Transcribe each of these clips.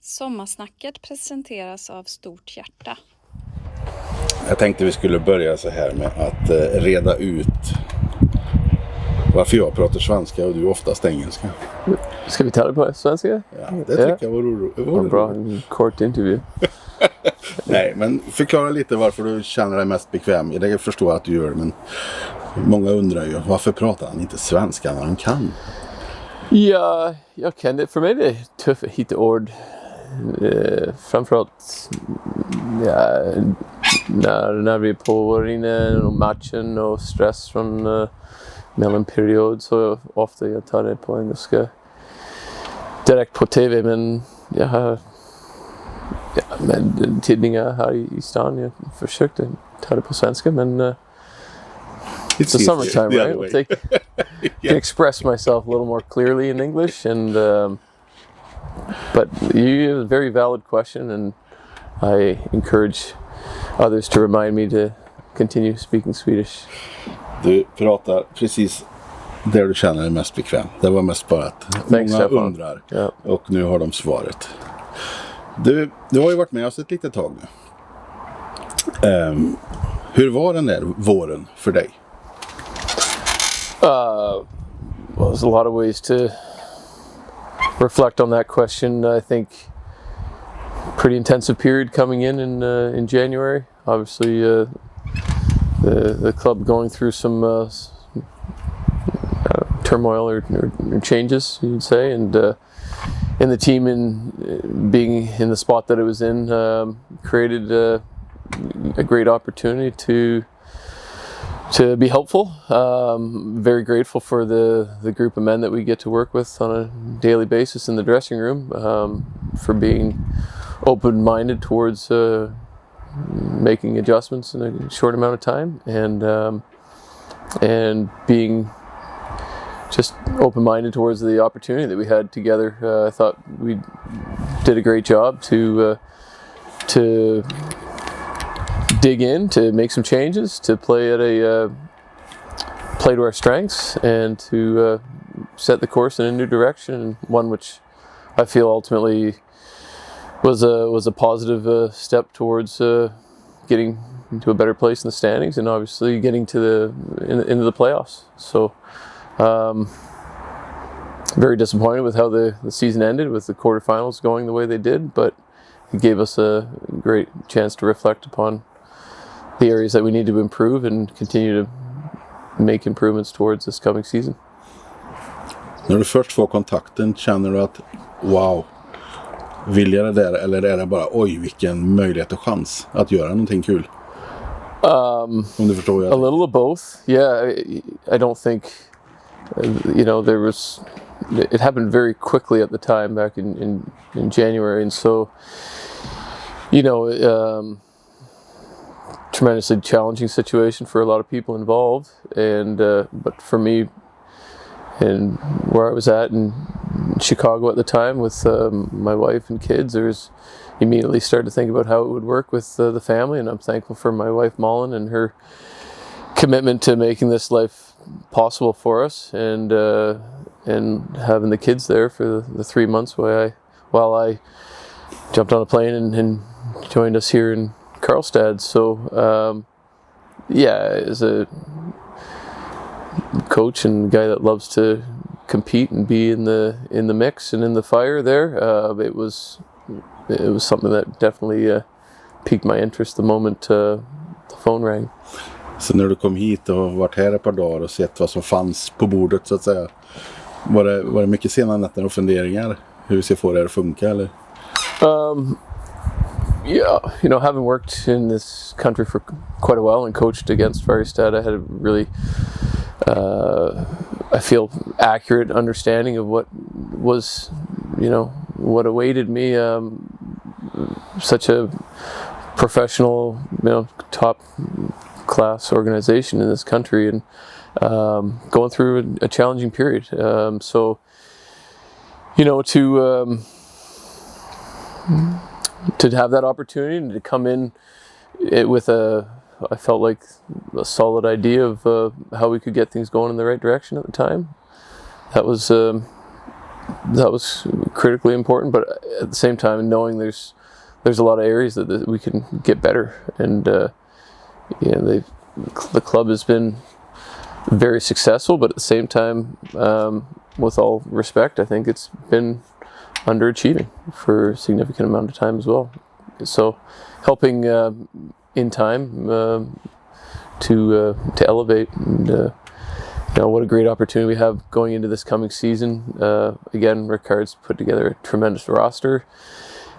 Sommarsnacket presenteras av Stort hjärta. Jag tänkte vi skulle börja så här med att reda ut varför jag pratar svenska och du oftast engelska. Ska vi ta det på svenska? Ja, det tycker jag var roligt. Bra, en kort intervju. Nej, men förklara lite varför du känner dig mest bekväm. Jag förstår att du gör det, men många undrar ju varför pratar han inte svenska när han kan? Ja, jag kan det. För mig är det tufft att hitta ord. Framförallt när vi är på rinner och matchen och stress från mellanperiod, så ofta jag tar det på engelska direkt på tv, men jag har med tidningar här i stan, jag försökte ta det på svenska, men it's the summertime, right? To express myself a little more clearly in English, and but you have a very valid question, and I encourage others to remind me to continue speaking Swedish. Du pratar precis där du känner dig mest bekväm. Det var mest bara att många undrar, och nu har de svaret. Du har ju varit med oss ett litet tag nu. Hur var den där våren för dig? Well, there's a lot of ways to reflect on that question. I think pretty intensive period coming in January. Obviously, the club going through some turmoil or changes, you'd say, and the team being in the spot that it was in created a great opportunity to be helpful. Very grateful for the group of men that we get to work with on a daily basis in the dressing room, for being open-minded towards making adjustments in a short amount of time, and being just open-minded towards the opportunity that we had together. I thought we did a great job to dig in, to make some changes, to play play to our strengths, and to set the course in a new direction, one which I feel ultimately was a positive step towards getting into a better place in the standings, and obviously getting to into the playoffs. So very disappointed with how the season ended, with the quarterfinals going the way they did, but it gave us a great chance to reflect upon the areas that we need to improve and continue to make improvements towards this coming season. När du först får kontakten, känner du att wow, vill jag det där, eller är det bara oj vilken möjlighet och chans att göra någonting kul? Om du förstår jag. A little of both. Yeah, I don't think it happened very quickly at the time back in January, and so tremendously challenging situation for a lot of people involved, and but for me, and where I was at in Chicago at the time with my wife and kids, there's immediately started to think about how it would work with the family, and I'm thankful for my wife Malin and her commitment to making this life possible for us, and having the kids there for the 3 months while I jumped on a plane and joined us here in Karlstad. So as a coach and guy that loves to compete and be in the mix and in the fire there, it was something that definitely piqued my interest the moment the phone rang. Så när du kom hit och varit här ett par dagar och sett vad som fanns på bordet, så att säga, var det mycket sena nätter och funderingar hur vi ska få det att funka, eller? Having worked in this country for quite a while and coached against Färjestad, I had a really, I feel, accurate understanding of what was, what awaited me. Such a professional, top class organization in this country, and going through a challenging period. To have that opportunity and to come in with I felt like a solid idea of how we could get things going in the right direction at the time. That was that was critically important. But at the same time, knowing there's a lot of areas that we can get better, and the club has been very successful, but at the same time, with all respect, I think it's been underachieving for a significant amount of time as well. So helping in time to elevate, and what a great opportunity we have going into this coming season. Again, Ricard's put together a tremendous roster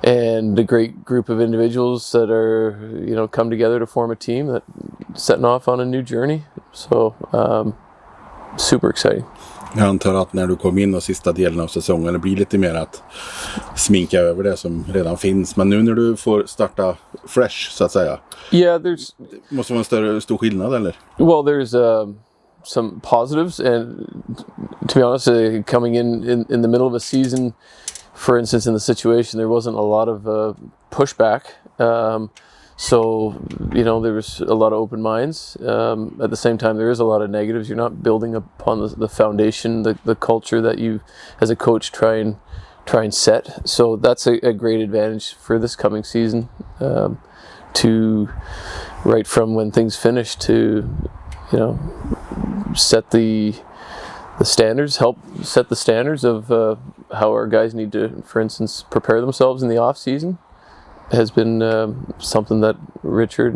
and a great group of individuals that are, come together to form a team that setting off on a new journey. So super exciting. Jag antar att när du kom in och sista delen av säsongen, det blir lite mer att sminka över det som redan finns. Men nu när du får starta fresh, så att säga. Yeah, måste vara en stor skillnad, eller? Well, there's some positives, and to be honest, coming in the middle of a season, for instance, in the situation, there wasn't a lot of pushback. So, there was a lot of open minds. At the same time, there is a lot of negatives. You're not building upon the foundation, the culture that you, as a coach, try and set. So that's a great advantage for this coming season, to right from when things finish to, set the standards, help set the standards of how our guys need to, for instance, prepare themselves in the off season. Has been something that Richard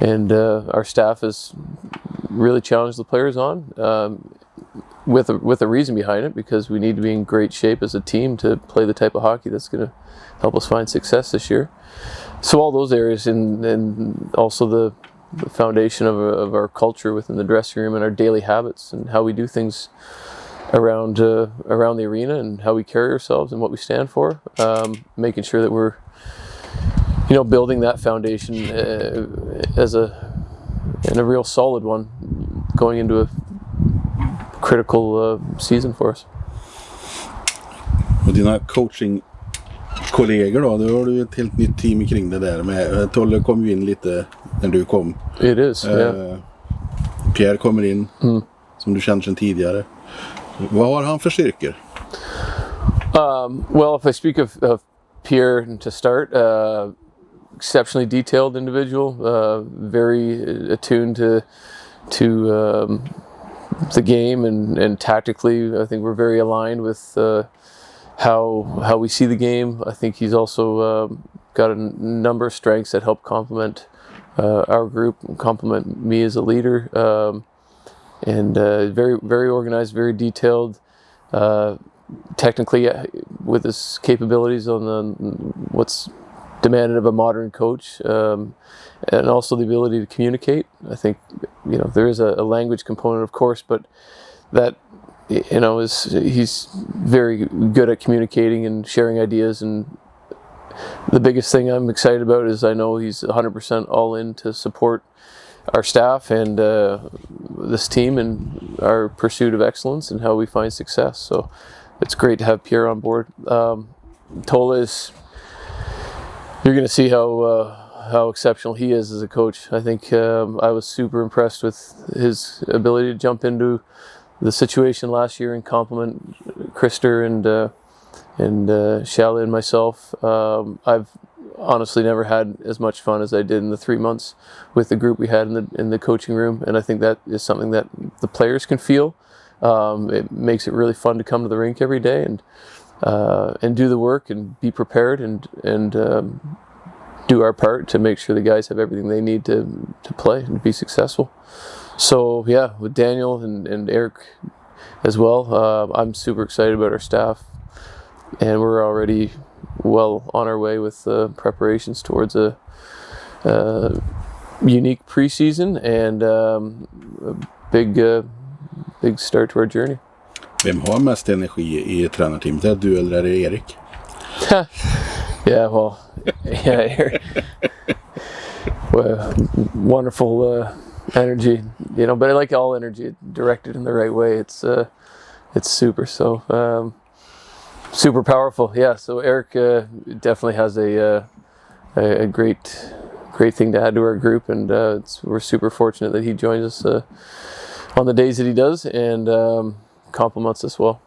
and our staff has really challenged the players on, with a reason behind it, because we need to be in great shape as a team to play the type of hockey that's going to help us find success this year. So all those areas, and also the foundation of our culture within the dressing room and our daily habits and how we do things around the arena and how we carry ourselves and what we stand for, making sure that we're building that foundation and a real solid one going into a critical season for us. Och dina coaching-kollegor då har du ett helt nytt team kring det där. Med Tolle kom ju in lite när du kom. It is, yeah. Pierre kommer in, som du känner sedan tidigare. Vad har han för styrkor? Well, if I speak of Pierre to start, exceptionally detailed individual, very attuned to the game, and tactically, I think we're very aligned with how we see the game. I think he's also got a number of strengths that help complement our group, complement me as a leader, and very, very organized, very detailed. Technically, with his capabilities on what's demanded of a modern coach, and also the ability to communicate. I think there is a language component, of course, but that he's very good at communicating and sharing ideas. And the biggest thing I'm excited about is I know he's 100% all in to support our staff and this team and our pursuit of excellence and how we find success. So it's great to have Pierre on board. Tola is, you're going to see how exceptional he is as a coach. I think I was super impressed with his ability to jump into the situation last year and compliment Krister and Shally and myself. I've honestly never had as much fun as I did in the 3 months with the group we had in the coaching room, and I think that is something that the players can feel. It makes it really fun to come to the rink every day and do the work and be prepared and do our part to make sure the guys have everything they need to play and be successful. So yeah, with Daniel and Eric as well, I'm super excited about our staff, and we're already well on our way with preparations towards a unique preseason and a big start to our journey. Vem har mest energi i tränarteamet? Är det du eller är det Erik? Eric. Wonderful energy, but I like all energy directed in the right way. It's super. So super powerful. Yeah. So Eric definitely has a great thing to add to our group, and we're super fortunate that he joins us on the days that he does and compliments us well.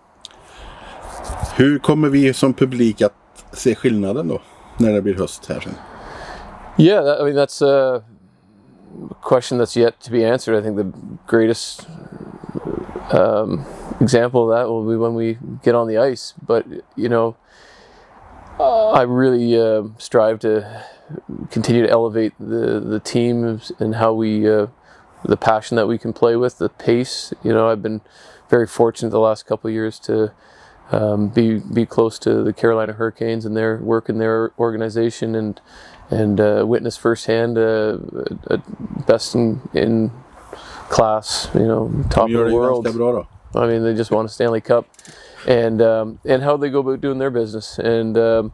Hur kommer vi som publik att se skillnaden då när det blir höst här sen? Yeah, that's a question that's yet to be answered. I think the greatest example of that will be when we get on the ice. But I really strive to continue to elevate the team and how we the passion that we can play with, the pace. I've been very fortunate the last couple of years to be close to the Carolina Hurricanes and their work in their organization and witness firsthand a best in class, top of the world. I mean, they just won a Stanley Cup, and how they go about doing their business, and to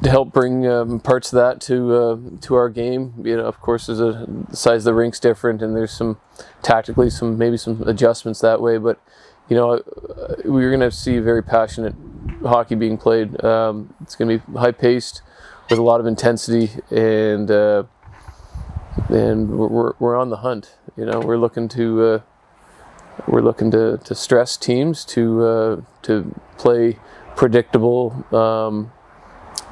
help bring parts of that to our game. Of course, the size of the rink's different, and there's some tactically maybe some adjustments that way, but we're going to see very passionate hockey being played. It's going to be high paced with a lot of intensity, and we're on the hunt. We're looking to stress teams to play predictable,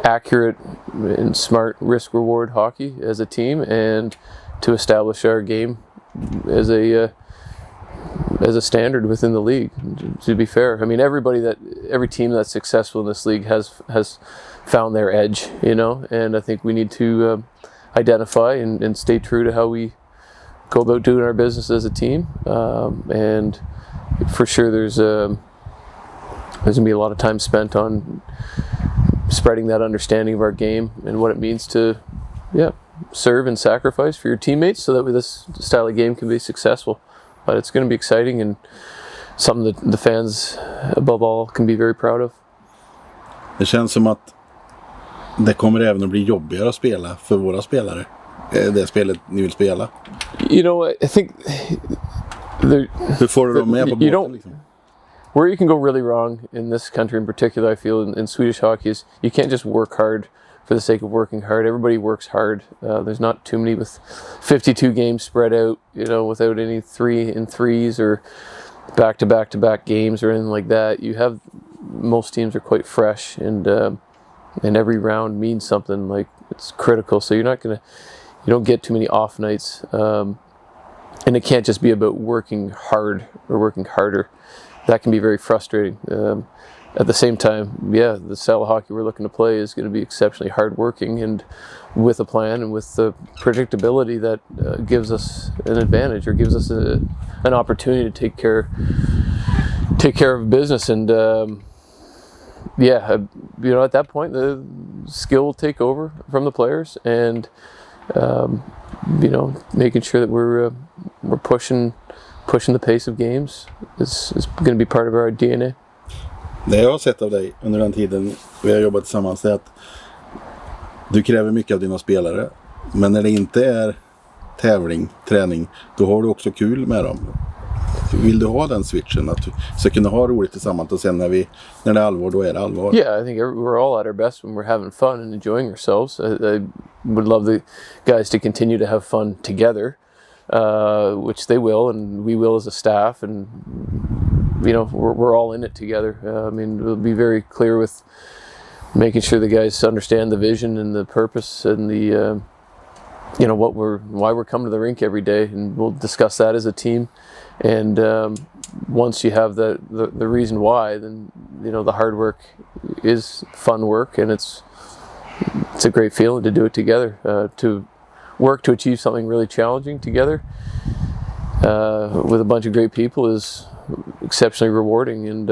accurate, and smart risk-reward hockey as a team, and to establish our game as a standard within the league. To be fair, I mean, every team that's successful in this league has found their edge, and I think we need to identify and stay true to how we go about doing our business as a team. And for sure, there's going to be a lot of time spent on spreading that understanding of our game and what it means to, serve and sacrifice for your teammates so that this style of game can be successful. But it's going to be exciting and something that the fans above all can be very proud of. Det känns som att det kommer även att bli jobbigare att spela för våra spelare. Det spelet ni vill spela. I think hur får du dem med på båten liksom? Where you can go really wrong in this country in particular, I feel, in Swedish hockey, is you can't just work hard for the sake of working hard. Everybody works hard. There's not too many with 52 games spread out, without any 3-in-3s or back-to-back-to-back games or anything like that. Most teams are quite fresh, and every round means something, like it's critical. So you don't get too many off nights. And it can't just be about working hard or working harder. That can be very frustrating. At the same time, the style of hockey we're looking to play is going to be exceptionally hardworking and with a plan and with the predictability that gives us an advantage or gives us an opportunity to take care of business. And at that point, the skill will take over from the players, and making sure that we're pushing the pace of games is going to be part of our DNA. Det jag har sett av dig under den tiden vi har jobbat tillsammans är att du kräver mycket av dina spelare, men när det inte är träning, då har du också kul med dem. Vill du ha den switchen att du ska kunna ha roligt tillsammans, och sen när det är allvar, då är det allvar? Yeah, I think we're all at our best when we're having fun and enjoying ourselves. I would love the guys to continue to have fun together, which they will, and we will as a staff, and we're all in it together. We'll be very clear with making sure the guys understand the vision and the purpose and the why we're coming to the rink every day, and we'll discuss that as a team. And once you have the reason why, then the hard work is fun work, and it's a great feeling to do it together, to work to achieve something really challenging together with a bunch of great people is exceptionally rewarding. And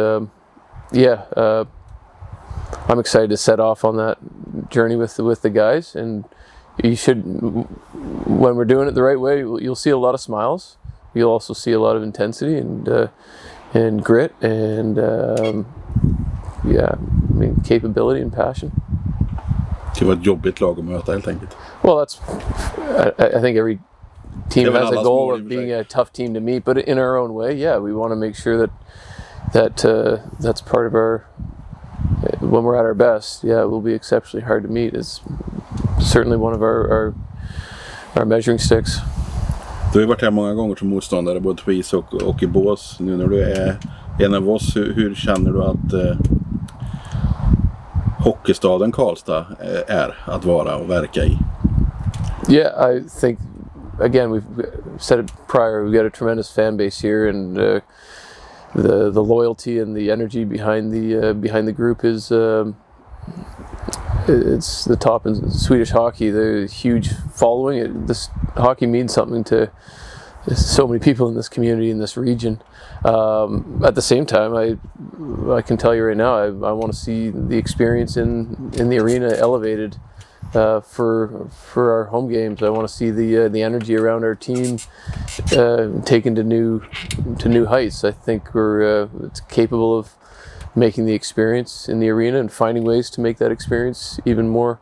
I'm excited to set off on that journey with the guys. And you should, when we're doing it the right way, you'll see a lot of smiles. You'll also see a lot of intensity and grit and capability and passion. Det var ett jobbigt lag att möta helt enkelt. Well, I think every team has a goal of being a tough team to meet, but in our own way, we want to make sure that's part of our, when we're at our best, it will be exceptionally hard to meet. It's certainly one of our measuring sticks. Du har varit här många gånger som motståndare, både på is och i bås. Nu när du är en av oss, hur känner du att hockeystaden Karlstad är att vara och verka i? Yeah, I think, again, we've said it prior, we've got a tremendous fan base here, and the loyalty and the energy behind the group is it's the top in Swedish hockey. The huge following. This hockey means something to so many people in this community, in this region. At the same time, I can tell you right now, I want to see the experience in the arena elevated for our home games. I want to see the energy around our team taken to new heights. I think it's capable of making the experience in the arena and finding ways to make that experience even more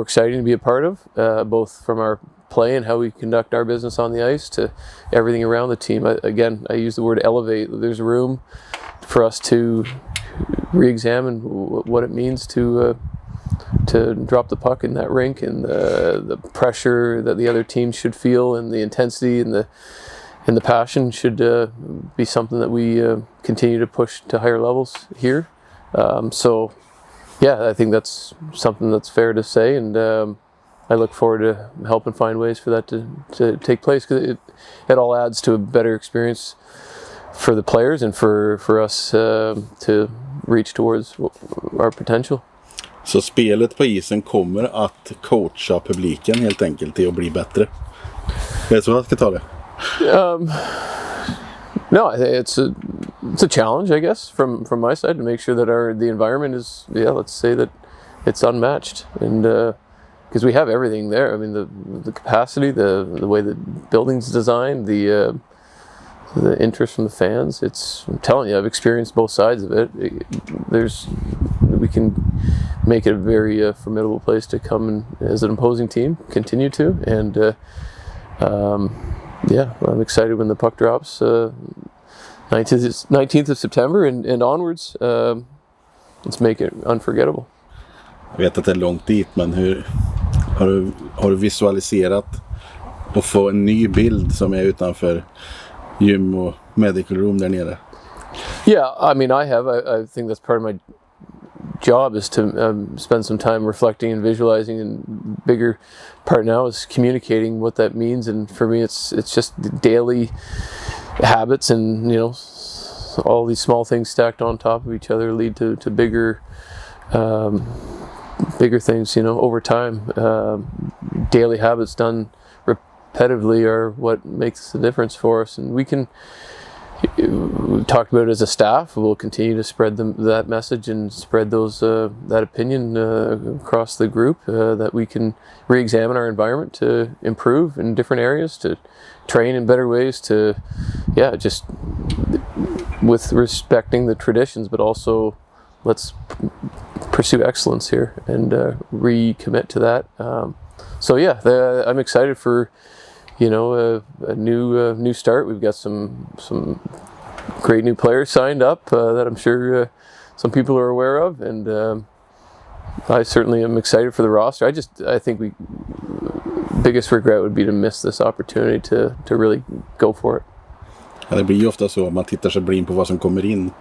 exciting to be a part of, both from our play and how we conduct our business on the ice to everything around the team. I use the word elevate. There's room for us to re-examine what it means to drop the puck in that rink, and the pressure that the other team should feel, and the intensity and the passion should be something that we continue to push to higher levels here. So yeah, I think that's something that's fair to say, and I look forward to helping find ways for that to take place, because it all adds to a better experience for the players and for us to reach towards our potential. Så spelet på isen kommer att coacha publiken helt enkelt till att bli bättre. Vet du vad jag ska ta det? No, I think it's a challenge, I guess, from my side, to make sure that the environment is, let's say that it's unmatched, and because we have everything there. I mean, the capacity, the way the building's designed, the interest from the fans. I'm telling you, I've experienced both sides of it. We can make it a very formidable place to come and, as an opposing team, continue to, and I'm excited when the puck drops 19th of September and onwards. Let's make it unforgettable. Jag vet att det är långt dit, men har du visualiserat och få en ny bild som är utanför gym och medical room där nere? Yeah, I mean, I think that's part of my job, is to spend some time reflecting and visualizing, and bigger part now is communicating what that means. And for me, it's just the daily habits, and all these small things stacked on top of each other lead to bigger things, over time. Daily habits done repetitively are what makes the difference for us, and we've talked about it as a staff. We'll continue to spread that message and spread that opinion across the group, that we can re-examine our environment to improve in different areas, to train in better ways, to just with respecting the traditions, but also let's pursue excellence here and recommit to that. I'm excited for a new start. We've got some great new players signed up that I'm sure some people are aware of, and I certainly am excited for the roster. I think biggest regret would be to miss this opportunity to really go for it. Ja, det blir ju ofta så att man tittar sig blind på vad som kommer in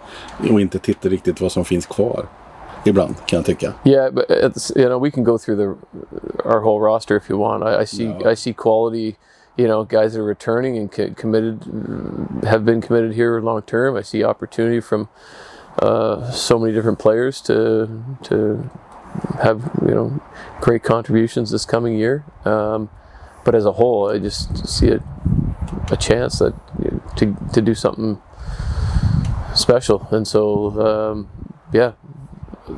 och inte tittar riktigt vad som finns kvar. Ibland, kan jag tycka. Yeah, but we can go through our whole roster if you want. I see quality, guys that are returning and committed, have been committed here long term. I see opportunity from so many different players to have great contributions this coming year. But as a whole, I just see a chance that to do something special. And so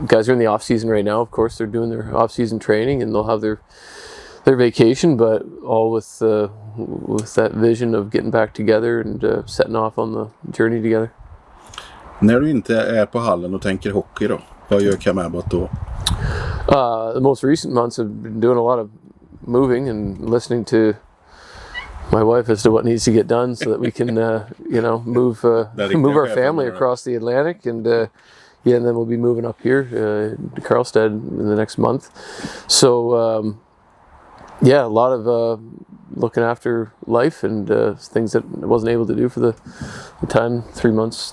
guys are in the off season right now. Of course, they're doing their off season training, and they'll have their vacation, but all with that vision of getting back together and setting off on the journey together. När du inte är på hallen och tänker hockey då, vad gör Cam Abbott då? The most recent months have been doing a lot of moving and listening to my wife as to what needs to get done, so that we can move our family across the Atlantic, and and then we'll be moving up here to Karlstad in the next month. So a lot of looking after life and things that I wasn't able to do for the time, 3+ months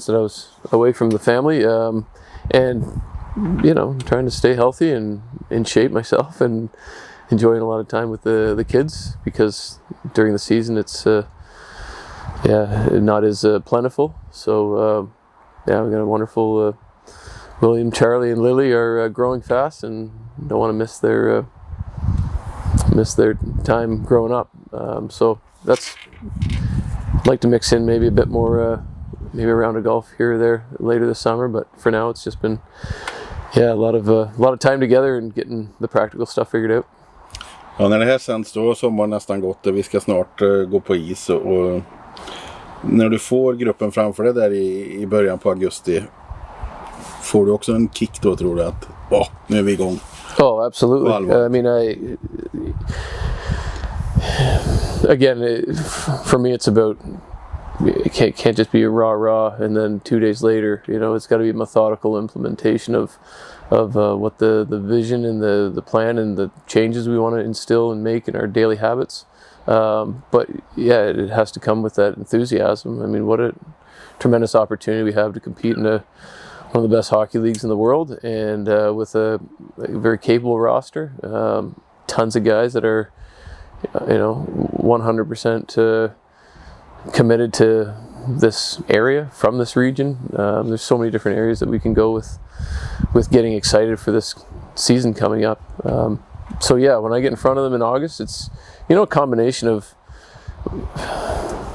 that I was away from the family, and trying to stay healthy and in shape myself, and enjoying a lot of time with the kids, because during the season it's not as plentiful. So we got a wonderful William, Charlie, and Lily are growing fast, and don't want to miss their time growing up. So that's, I'd like to mix in maybe a bit more, maybe a round of golf here or there later this summer. But for now, it's just been a lot of time together and getting the practical stuff figured out. Ja, när det här sänds då har sommaren nästan gått och vi ska snart gå på is, och när du får gruppen framför dig där i början på augusti, får du också en kick då, tror du, att nu är vi igång? Oh, absolutely. I mean, for me, it's about, it can't just be a rah and then 2 days later. It's got to be a methodical implementation of what the vision and the plan and the changes we want to instill and make in our daily habits. But yeah, it has to come with that enthusiasm. I mean, what a tremendous opportunity we have to compete in one of the best hockey leagues in the world, and with a very capable roster, tons of guys that are 100% committed to this area, from this region. There's so many different areas that we can go with getting excited for this season coming up. So yeah, when I get in front of them in August, it's a combination of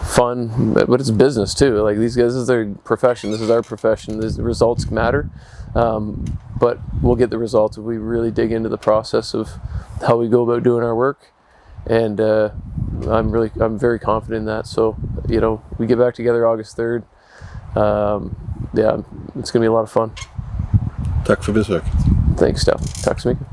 fun, but it's business too. Like, these guys, this is their profession, this is our profession. The results matter, but we'll get the results if we really dig into the process of how we go about doing our work. And I'm very confident in that. So we get back together August 3rd. It's gonna be a lot of fun. Tack för besöket. Thanks, Steph. Tack så mycket.